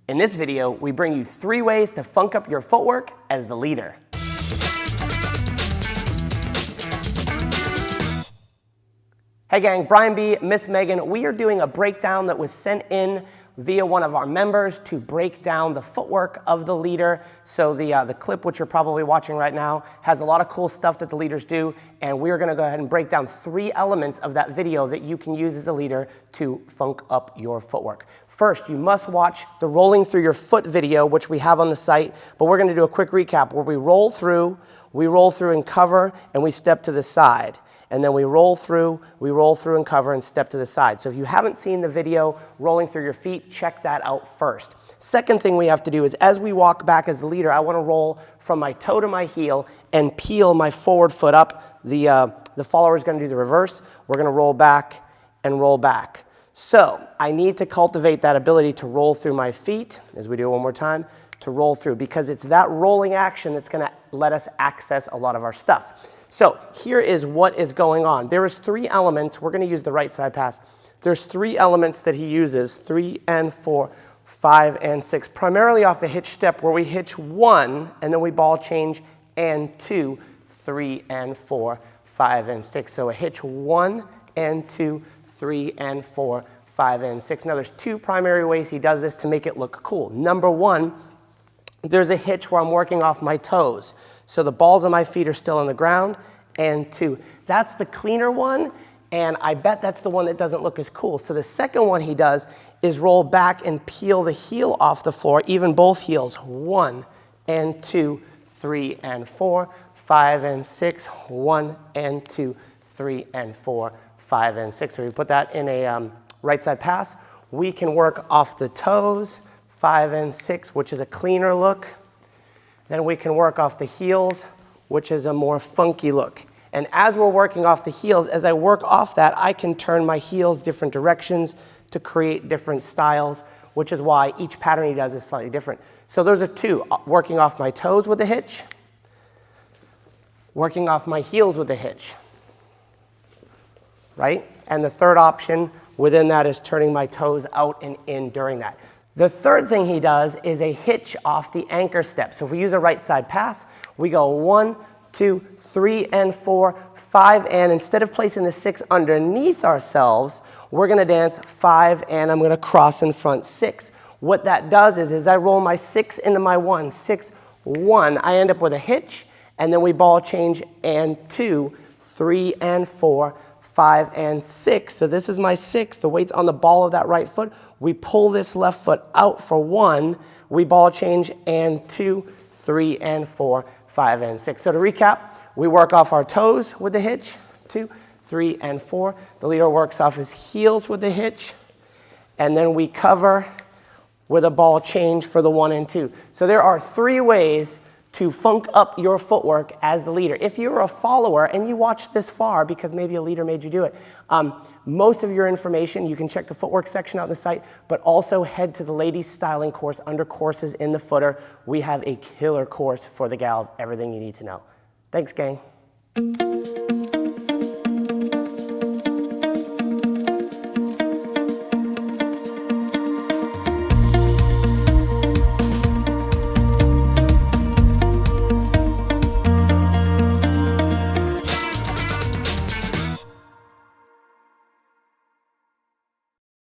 In this video, we bring you 3 ways to funk up your footwork as the leader. Hey gang, Brian B, Miss Megan, we are doing a breakdown that was sent in via one of our members to break down the footwork of the leader. So the clip, which you're probably watching right now, has a lot of cool stuff that the leaders do, and we're gonna go ahead and break down 3 elements of that video that you can use as a leader to funk up your footwork. First, you must watch the rolling through your foot video, which we have on the site, but we're gonna do a quick recap where we roll through and cover, and we step to the side. And then we roll through and cover and step to the side. So if you haven't seen the video rolling through your feet, check that out first. Second thing we have to do is as we walk back as the leader, I want to roll from my toe to my heel and peel my forward foot up. The follower is going to do the reverse. We're going to roll back and roll back. So I need to cultivate that ability to roll through my feet, as we do it one more time, to roll through, because it's that rolling action that's going to let us access a lot of our stuff. So here is what is going on. There is 3 elements. We're going to use the right side pass. There's 3 elements that he uses, 3 and 4, 5 and 6, primarily off a hitch step where we hitch 1 and then we ball change and 2, 3 and 4, 5 and 6. So a hitch 1 and 2, 3 and 4, 5 and 6. Now there's 2 primary ways he does this to make it look cool. Number 1, there's a hitch where I'm working off my toes. So the balls of my feet are still on the ground, and 2. That's the cleaner one, and I bet that's the one that doesn't look as cool. So the second one he does is roll back and peel the heel off the floor, even both heels. 1 and 2, 3 and 4, 5 and 6, 1 and 2, 3 and 4, 5 and 6. So we put that in a right side pass. We can work off the toes, 5 and 6, which is a cleaner look. Then we can work off the heels, which is a more funky look. And as we're working off the heels, as I work off that, I can turn my heels different directions to create different styles, which is why each pattern he does is slightly different. So those are 2, working off my toes with a hitch, working off my heels with a hitch, right? And the third option within that is turning my toes out and in during that. The third thing he does is a hitch off the anchor step. So if we use a right side pass, we go 1, 2, 3 and 4, 5 and instead of placing the 6 underneath ourselves, we're going to dance 5 and I'm going to cross in front 6. What that does is I roll my 6 into my 1, 6, 1, I end up with a hitch, and then we ball change and 2, 3 and 4, 5 and 6. So this is my 6. The weight's on the ball of that right foot. We pull this left foot out for 1. We ball change and 2, 3 and 4, 5 and 6. So to recap, we work off our toes with the hitch, 2, 3 and 4. The leader works off his heels with the hitch, and then we cover with a ball change for the 1 and 2. So there are 3 ways to funk up your footwork as the leader. If you're a follower and you watched this far because maybe a leader made you do it, most of your information, you can check the footwork section out on the site, but also head to the ladies styling course under courses in the footer. We have a killer course for the gals, everything you need to know. Thanks, gang.